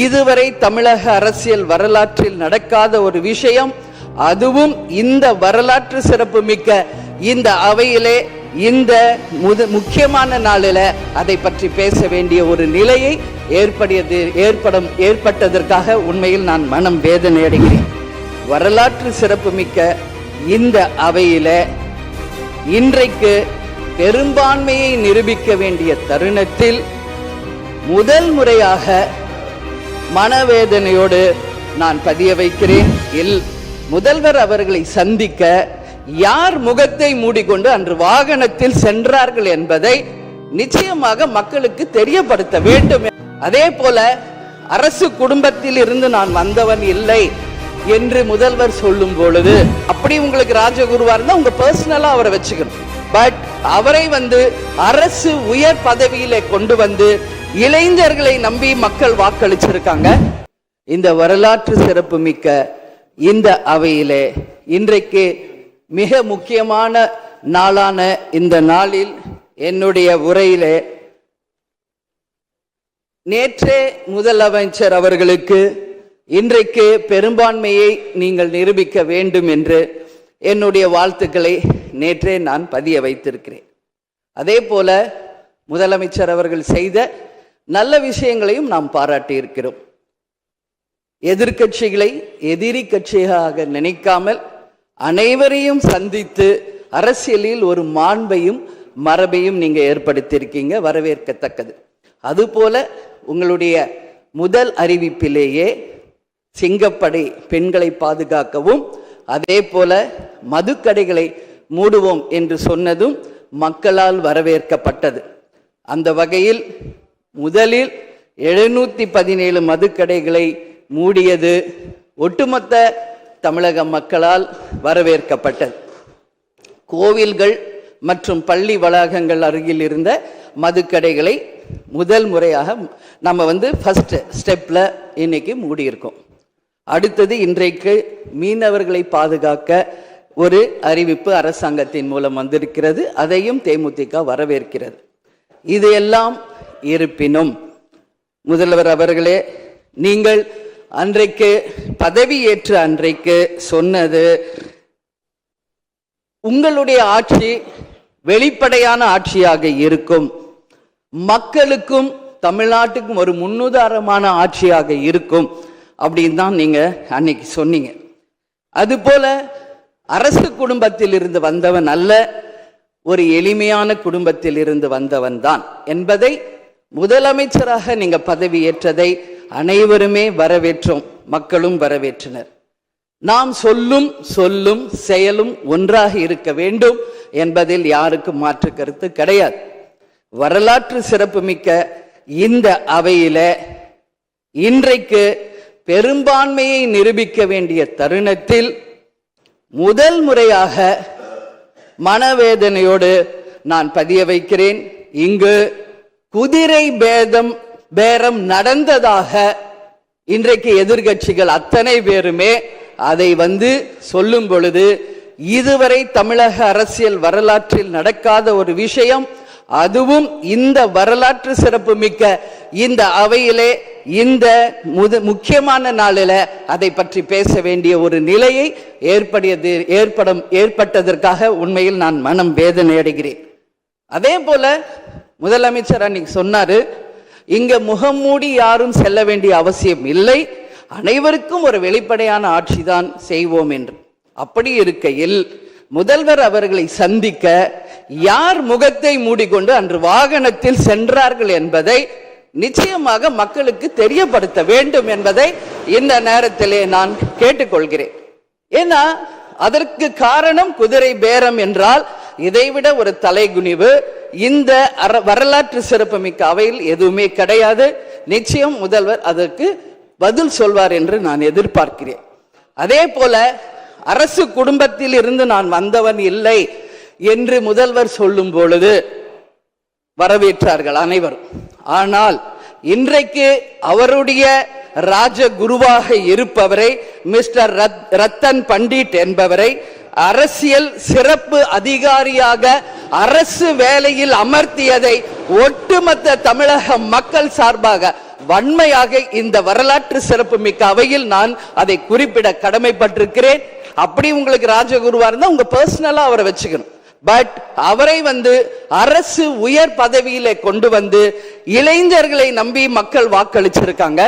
இதுவரை தமிழக அரசியல் வரலாற்றில் நடக்காத ஒரு விஷயம். அதுவும் இந்த வரலாற்று சிறப்பு மிக்க இந்த அவையிலே இந்த முக்கியமான நாளில் அதை பற்றி பேச வேண்டிய ஒரு நிலையை ஏற்பட்டதற்காக உண்மையில் நான் மனம் வேதனை அடைகிறேன். வரலாற்று சிறப்பு மிக்க இந்த அவையில இன்றைக்கு பெரும்பான்மையை நிரூபிக்க வேண்டிய தருணத்தில் முதல் முறையாக மனவேதனையோடு நான் பதிய வைக்கிறேன். முதல்வர் அவர்களை சந்திக்க யார் முகத்தை மூடிக்கொண்டு அன்று வாகனத்தில் சென்றார்கள் என்பதை நிச்சயமாக மக்களுக்கு தெரியப்படுத்த வேண்டும். அதே போல அரசு குடும்பத்தில் இருந்து நான் வந்தவன் இல்லை என்று முதல்வர் சொல்லும் பொழுது, அப்படி உங்களுக்கு ராஜகுருவா இருந்தா உங்க பர்சனலா அவரை வச்சுக்கணும். பட் அவரை அரசு உயர் பதவியில கொண்டு இளைஞர்களை நம்பி மக்கள் வாக்களிச்சிருக்காங்க. இந்த வரலாற்று சிறப்பு மிக்க இந்த அவையிலே இன்றைக்கு மிக முக்கியமான நாளான இந்த நாளில் என்னுடைய உரையிலே நேற்றே முதலமைச்சர் அவர்களுக்கு இன்றைக்கு பெரும்பான்மையை நீங்கள் நிரூபிக்க வேண்டும் என்று என்னுடைய வாழ்த்துக்களை நேற்றே நான் பதிய வைத்திருக்கிறேன். அதே போல முதலமைச்சர் அவர்கள் செய்த நல்ல விஷயங்களையும் நாம் பாராட்டி இருக்கிறோம். எதிர்கட்சிகளை எதிரி கட்சியாக நினைக்காமல் அனைவரையும் சந்தித்து அரசியலில் ஒரு மாண்பையும் மரபையும் நீங்க ஏற்படுத்தியிருக்கீங்க, வரவேற்கத்தக்கது. அதுபோல உங்களுடைய முதல் அறிவிப்பிலேயே சிங்கப்படை பெண்களை பாதுகாக்கவும் அதே போல மதுக்கடைகளை மூடுவோம் என்று சொன்னதும் மக்களால் வரவேற்கப்பட்டது. அந்த வகையில் முதலில் 717 மதுக்கடைகளை மூடியது ஒட்டுமொத்த தமிழக மக்களால் வரவேற்கப்பட்டது. கோவில்கள் மற்றும் பள்ளி வளாகங்கள் அருகில் இருந்த மதுக்கடைகளை முதல் முறையாக நம்ம ஃபர்ஸ்ட் ஸ்டெப்ல இன்னைக்கு மூடியிருக்கோம். அடுத்தது இன்றைக்கு மீனவர்களை பாதுகாக்க ஒரு அறிவிப்பு அரசாங்கத்தின் மூலம் வந்திருக்கிறது. அதையும் தேமுதிக வரவேற்கிறது. இது எல்லாம் இருப்பினும் முதல்வர் அவர்களே, நீங்கள் அன்றைக்கு பதவியேற்ற அன்றைக்கு சொன்னது உங்களுடைய ஆட்சி வெளிப்படையான ஆட்சியாக இருக்கும், மக்களுக்கும் தமிழ்நாட்டுக்கும் ஒரு முன்னுதாரணமான ஆட்சியாக இருக்கும் அப்படின்னு தான் நீங்க அன்னைக்கு சொன்னீங்க. அதுபோல அரசு குடும்பத்தில் இருந்து வந்தவன் அல்ல, ஒரு எளிமையான குடும்பத்தில் இருந்து வந்தவன் தான் என்பதை முதலமைச்சராக நீங்க பதவியேற்றதை அனைவருமே வரவேற்றோம், மக்களும் வரவேற்றனர். நாம் சொல்லும் செயலும் ஒன்றாக இருக்க வேண்டும் என்பதில் யாருக்கும் மாற்று கருத்து கிடையாது. வரலாற்று சிறப்பு மிக்க இந்த அவையில இன்றைக்கு பெரும்பான்மையை நிரூபிக்க வேண்டிய தருணத்தில் முதல் முறையாக மனவேதனையோடு நான் பதிய வைக்கிறேன். இங்கு குதிரை பேரம் நடந்ததாக இன்றைக்கு எதிர்கட்சிகள் அத்தனை பேருமே அதை சொல்லும் பொழுது, இதுவரை தமிழக அரசியல் வரலாற்றில் நடக்காத ஒரு விஷயம். அதுவும் இந்த வரலாற்று சிறப்பு மிக்க இந்த அவையிலே இந்த முக்கியமான நாளில் அதை பற்றி பேச வேண்டிய ஒரு நிலையை ஏற்பட்டதற்காக உண்மையில் நான் மனம் வேதனை அடைகிறேன். அதே போல முதலமைச்சர் அன்னைக்கு சொன்னாரு, இங்க முகம் மூடி யாரும் செல்ல வேண்டிய அவசியம் இல்லை, அனைவருக்கும் ஒரு வெளிப்படையான ஆட்சி தான் செய்வோம் என்று. அப்படி இருக்கையில் முதல்வர் அவர்களை சந்திக்க யார் முகத்தை மூடிக்கொண்டு அன்று வாகனத்தில் சென்றார்கள் என்பதை நிச்சயமாக மக்களுக்கு தெரியப்படுத்த வேண்டும் என்பதை இந்த நேரத்திலே நான் கேட்டுக்கொள்கிறேன். ஏன்னா அதற்கு காரணம் குதிரை பேரம் என்றால் இதைவிட ஒரு தலைகுனிவு இந்த வரலாற்று சிறப்புமிக்க அவையில் எதுவுமே கிடையாது. நிச்சயம் முதல்வர் அதற்கு பதில் சொல்வார் என்று நான் எதிர்பார்க்கிறேன். அதே போல அரசு குடும்பத்தில் இருந்து நான் வந்தவன் இல்லை என்று முதல்வர் சொல்லும் பொழுது வரவேற்றார்கள் அனைவரும். ஆனால் இன்றைக்கு அவருடைய ராஜகுருவாக இருப்பவரை மிஸ்டர் ரத்தன் பண்டிட் என்பவரை அரசியல் சிறப்பு அதிகாரியாக அரசு வேலையில் அமர்த்தியதை ஒட்டுமொத்த தமிழக மக்கள் சார்பாக வன்மையாக இந்த வரலாற்று சிறப்பு மிக்க அவையில் நான் அதை குறிப்பிட கடமைப்பட்டிருக்கிறேன். அப்படி உங்களுக்கு ராஜகுருவா இருந்தா உங்க பர்சனலா அவரை வச்சுக்கணும். பட் அவரை அரசு உயர் பதவியில கொண்டு வந்து இளைஞர்களை நம்பி மக்கள் வாக்களிச்சிருக்காங்க.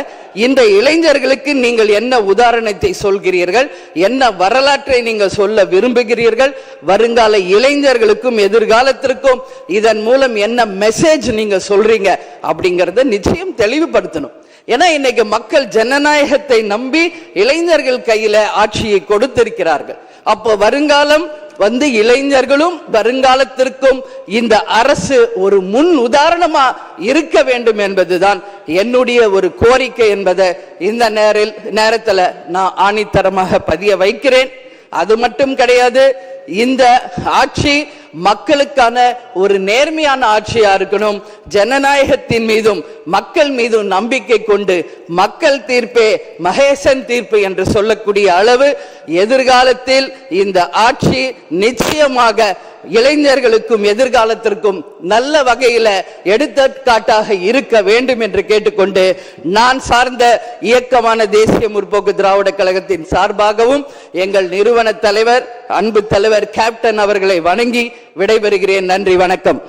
இந்த இளைஞர்களுக்கு நீங்கள் என்ன உதாரணத்தை சொல்கிறீர்கள், என்ன வரலாற்றை நீங்கள் சொல்ல விரும்புகிறீர்கள், வருங்கால இளைஞர்களுக்கும் எதிர்காலத்திற்கும் இதன் மூலம் என்ன மெசேஜ் நீங்க சொல்றீங்க அப்படிங்கறத நிச்சயம் தெளிவுபடுத்தணும். ஏன்னா இன்னைக்கு மக்கள் ஜனநாயகத்தை நம்பி இளைஞர்கள் கையில ஆட்சியை கொடுத்திருக்கிறார்கள். அப்போ வருங்காலம் இளைஞர்களும் வருங்காலத்திற்கும் இந்த அரசு ஒரு முன் உதாரணமா இருக்க வேண்டும் என்பதுதான் என்னுடைய ஒரு கோரிக்கை என்பதை இந்த நேரத்தில் நான் ஆணித்தரமாக பதிய வைக்கிறேன். அது மட்டும் கிடையாது, இந்த ஆட்சி மக்களுக்கான ஒரு நேர்மையான ஆட்சியா இருக்கணும். ஜனநாயகத்தின் மீதும் மக்கள் மீதும் நம்பிக்கை கொண்டு மக்கள் தீர்ப்பே மகேசன் தீர்ப்பு என்று சொல்லக்கூடிய அளவு எதிர்காலத்தில் இந்த ஆட்சி நிச்சயமாக இளைஞர்களுக்கும் எதிர்காலத்திற்கும் நல்ல வகையில எடுத்துக்காட்டாக இருக்க வேண்டும் என்று கேட்டுக்கொண்டு, நான் சார்ந்த இயக்கமான தேசிய முற்போக்கு திராவிட கழகத்தின் சார்பாகவும் எங்கள் நிறுவன தலைவர் அன்பு தலைவர் கேப்டன் அவர்களை வணங்கி விடைபெறுகிறேன். நன்றி, வணக்கம்.